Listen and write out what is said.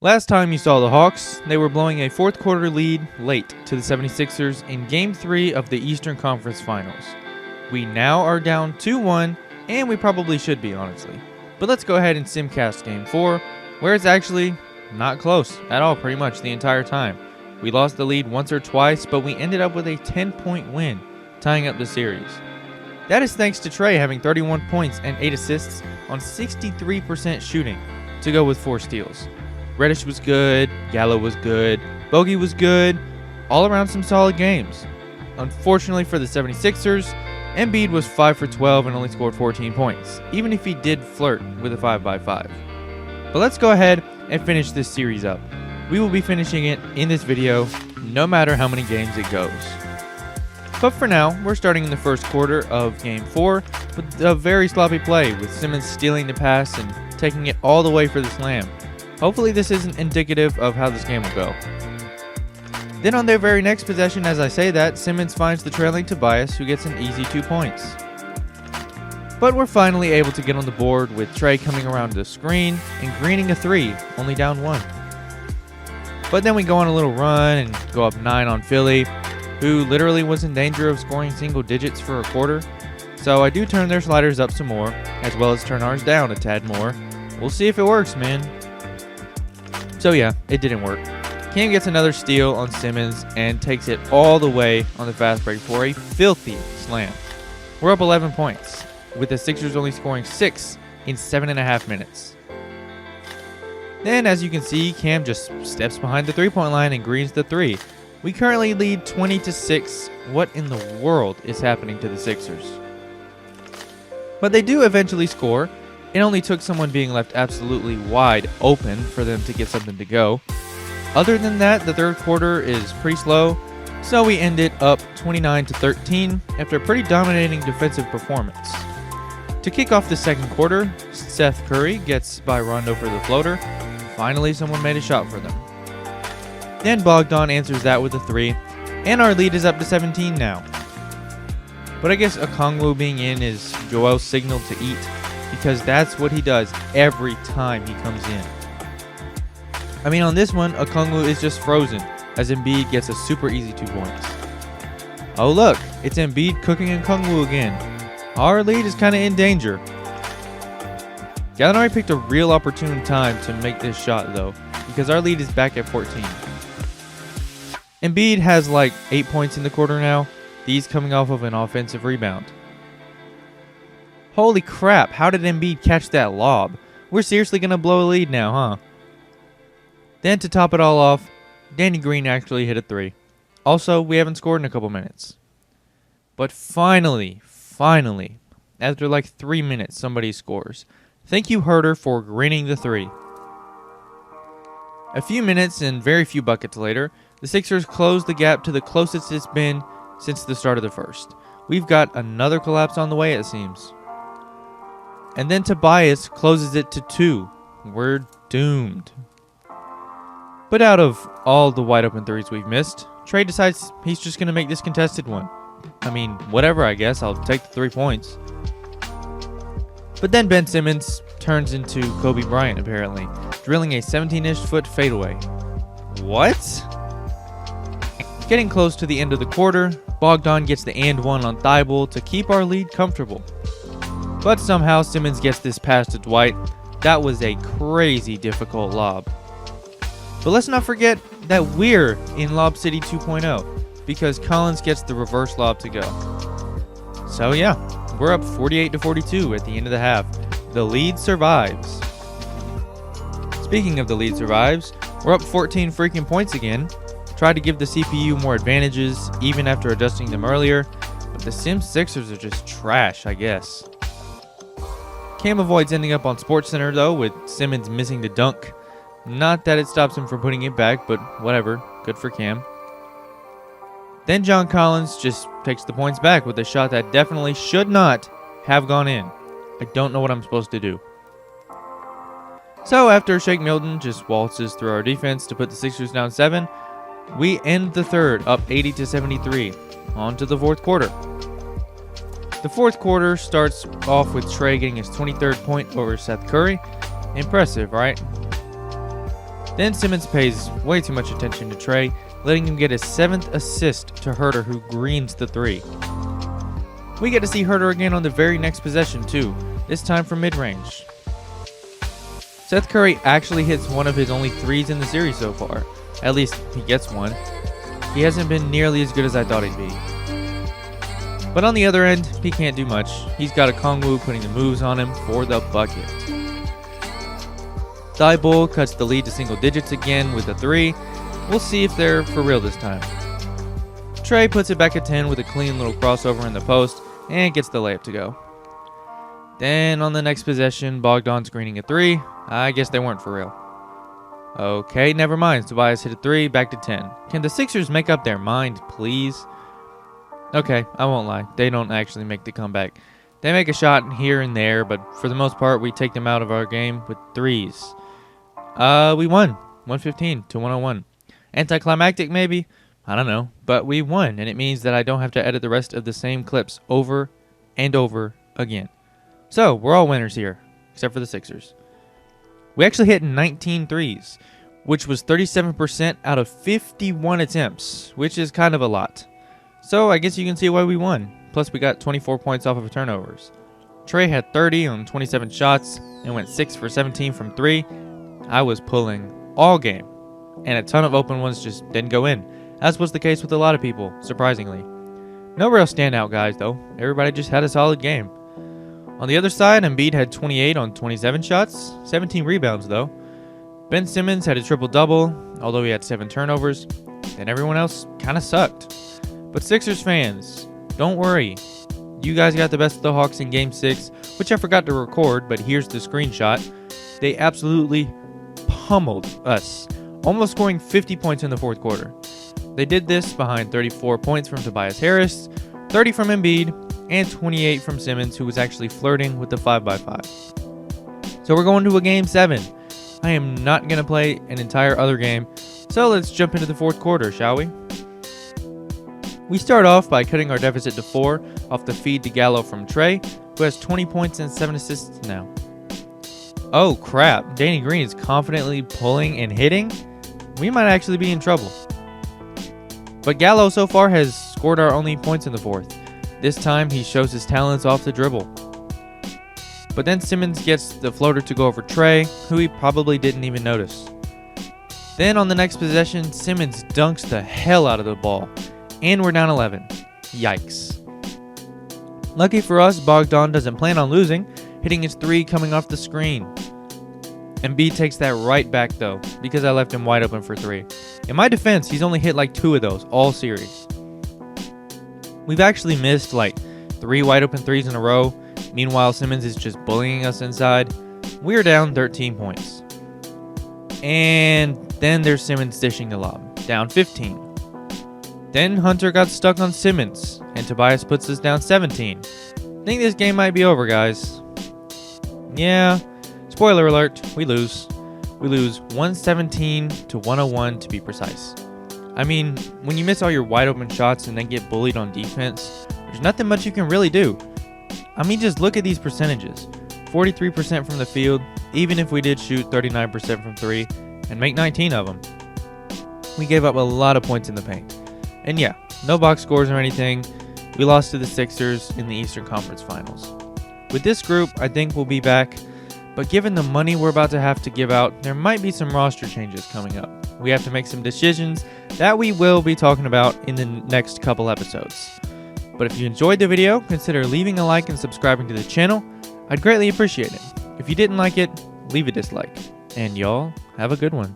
Last time you saw the Hawks, they were blowing a fourth quarter lead late to the 76ers in Game 3 of the Eastern Conference Finals. We now are down 2-1, and we probably should be, honestly. But let's go ahead and simcast Game 4, where it's actually not close at all pretty much the entire time. We lost the lead once or twice, but we ended up with a 10-point win, tying up the series. That is thanks to Trey having 31 points and 8 assists on 63% shooting to go with 4 steals. Reddish was good, Gallo was good, Bogey was good, all around some solid games. Unfortunately for the 76ers, Embiid was 5 for 12 and only scored 14 points, even if he did flirt with a 5x5. But let's go ahead and finish this series up. We will be finishing it in this video, no matter how many games it goes. But for now, we're starting in the first quarter of Game 4 with a very sloppy play, with Simmons stealing the pass and taking it all the way for the slam. Hopefully this isn't indicative of how this game will go. Then on their very next possession, as I say that, Simmons finds the trailing Tobias, who gets an easy 2 points. But we're finally able to get on the board with Trey coming around the screen and greening a 3, only down 1. But then we go on a little run and go up 9 on Philly, who literally was in danger of scoring single digits for a quarter. So I do turn their sliders up some more, as well as turn ours down a tad more. We'll see if it works, man. So yeah, it didn't work. Cam gets another steal on Simmons and takes it all the way on the fast break for a filthy slam. We're up 11 points, with the Sixers only scoring 6 in 7.5 minutes. Then, as you can see, Cam just steps behind the three-point line and greens the 3. We currently lead 20-6. What in the world is happening to the Sixers? But they do eventually score. It only took someone being left absolutely wide open for them to get something to go. Other than that, the third quarter is pretty slow, so we ended up 29-13 after a pretty dominating defensive performance. To kick off the second quarter, Seth Curry gets by Rondo for the floater. Finally, someone made a shot for them. Then Bogdan answers that with a 3, and our lead is up to 17 now. But I guess Okongwu being in is Joel's signal to eat, because that's what he does every time he comes in. I mean, on this one, Okongwu is just frozen, as Embiid gets a super easy 2 points. Oh look, it's Embiid cooking Okongwu again. Our lead is kind of in danger. Gallinari picked a real opportune time to make this shot though, because our lead is back at 14. Embiid has like 8 points in the quarter now, these coming off of an offensive rebound. Holy crap, how did Embiid catch that lob? We're seriously going to blow a lead now, huh? Then to top it all off, Danny Green actually hit a 3. Also, we haven't scored in a couple minutes. But finally, after like 3 minutes, somebody scores. Thank you, Herter, for greening the 3. A few minutes and very few buckets later, the Sixers close the gap to the closest it's been since the start of the first. We've got another collapse on the way, it seems. And then Tobias closes it to 2. We're doomed. But out of all the wide open 3s we've missed, Trey decides he's just going to make this contested one. I mean, whatever, I guess. I'll take the 3 points. But then Ben Simmons turns into Kobe Bryant, apparently, drilling a 17-ish foot fadeaway. What? Getting close to the end of the quarter, Bogdan gets the and one on Thibault to keep our lead comfortable. But somehow Simmons gets this pass to Dwight. That was a crazy difficult lob. But let's not forget that we're in Lob City 2.0 because Collins gets the reverse lob to go. So yeah, we're up 48-42 at the end of the half. The lead survives. Speaking of the lead survives, we're up 14 freaking points again. Tried to give the CPU more advantages even after adjusting them earlier, but the Sims Sixers are just trash, I guess. Cam avoids ending up on SportsCenter though, with Simmons missing the dunk. Not that it stops him from putting it back, but whatever. Good for Cam. Then John Collins just takes the points back with a shot that definitely should not have gone in. I don't know what I'm supposed to do. So after Shake Milton just waltzes through our defense to put the Sixers down 7, we end the third up 80-73. On to the fourth quarter. The fourth quarter starts off with Trey getting his 23rd point over Seth Curry. Impressive, right? Then Simmons pays way too much attention to Trey, letting him get his 7th assist to Herter, who greens the 3. We get to see Herter again on the very next possession too, this time from mid-range. Seth Curry actually hits one of his only 3s in the series so far. At least he gets one. He hasn't been nearly as good as I thought he'd be. But on the other end, he can't do much. He's got a Kongwu putting the moves on him for the bucket. Thibault cuts the lead to single digits again with a 3. We'll see if they're for real this time. Trey puts it back at 10 with a clean little crossover in the post and gets the layup to go. Then on the next possession, Bogdan's screening a 3. I guess they weren't for real. Okay, never mind. Tobias hit a 3, back to 10. Can the Sixers make up their mind, please? Okay, I won't lie. They don't actually make the comeback. They make a shot here and there, but for the most part, we take them out of our game with 3s. We won. 115 to 101. Anticlimactic, maybe? I don't know. But we won, and it means that I don't have to edit the rest of the same clips over and over again. So, we're all winners here, except for the Sixers. We actually hit 19 threes, which was 37% out of 51 attempts, which is kind of a lot. So, I guess you can see why we won. Plus, we got 24 points off of turnovers. Trey had 30 on 27 shots and went 6 for 17 from 3. I was pulling all game, and a ton of open ones just didn't go in, as was the case with a lot of people, surprisingly. No real standout guys, though. Everybody just had a solid game. On the other side, Embiid had 28 on 27 shots, 17 rebounds, though. Ben Simmons had a triple-double, although he had 7 turnovers, and everyone else kind of sucked. But Sixers fans, don't worry. You guys got the best of the Hawks in Game 6, which I forgot to record, but here's the screenshot. They absolutely pummeled us, almost scoring 50 points in the fourth quarter. They did this behind 34 points from Tobias Harris, 30 from Embiid, and 28 from Simmons, who was actually flirting with the 5x5. So we're going to a Game 7. I am not going to play an entire other game, so let's jump into the fourth quarter, shall we? We start off by cutting our deficit to 4 off the feed to Gallo from Trey, who has 20 points and 7 assists now. Oh crap, Danny Green is confidently pulling and hitting? We might actually be in trouble. But Gallo so far has scored our only points in the fourth. This time he shows his talents off the dribble. But then Simmons gets the floater to go over Trey, who he probably didn't even notice. Then on the next possession, Simmons dunks the hell out of the ball. And we're down 11. Yikes. Lucky for us, Bogdan doesn't plan on losing, hitting his 3 coming off the screen. Embiid takes that right back though, because I left him wide open for 3. In my defense, he's only hit like 2 of those all series. We've actually missed like 3 wide open 3s in a row. Meanwhile, Simmons is just bullying us inside. We're down 13 points. And then there's Simmons dishing the lob, down 15. Then Hunter got stuck on Simmons, and Tobias puts us down 17. I think this game might be over, guys. Yeah, spoiler alert, we lose. We lose 117 to 101 to be precise. I mean, when you miss all your wide open shots and then get bullied on defense, there's nothing much you can really do. I mean, just look at these percentages. 43% from the field, even if we did shoot 39% from 3 and make 19 of them. We gave up a lot of points in the paint. And yeah, no box scores or anything. We lost to the Sixers in the Eastern Conference Finals. With this group, I think we'll be back. But given the money we're about to have to give out, there might be some roster changes coming up. We have to make some decisions that we will be talking about in the next couple episodes. But if you enjoyed the video, consider leaving a like and subscribing to the channel. I'd greatly appreciate it. If you didn't like it, leave a dislike. And y'all, have a good one.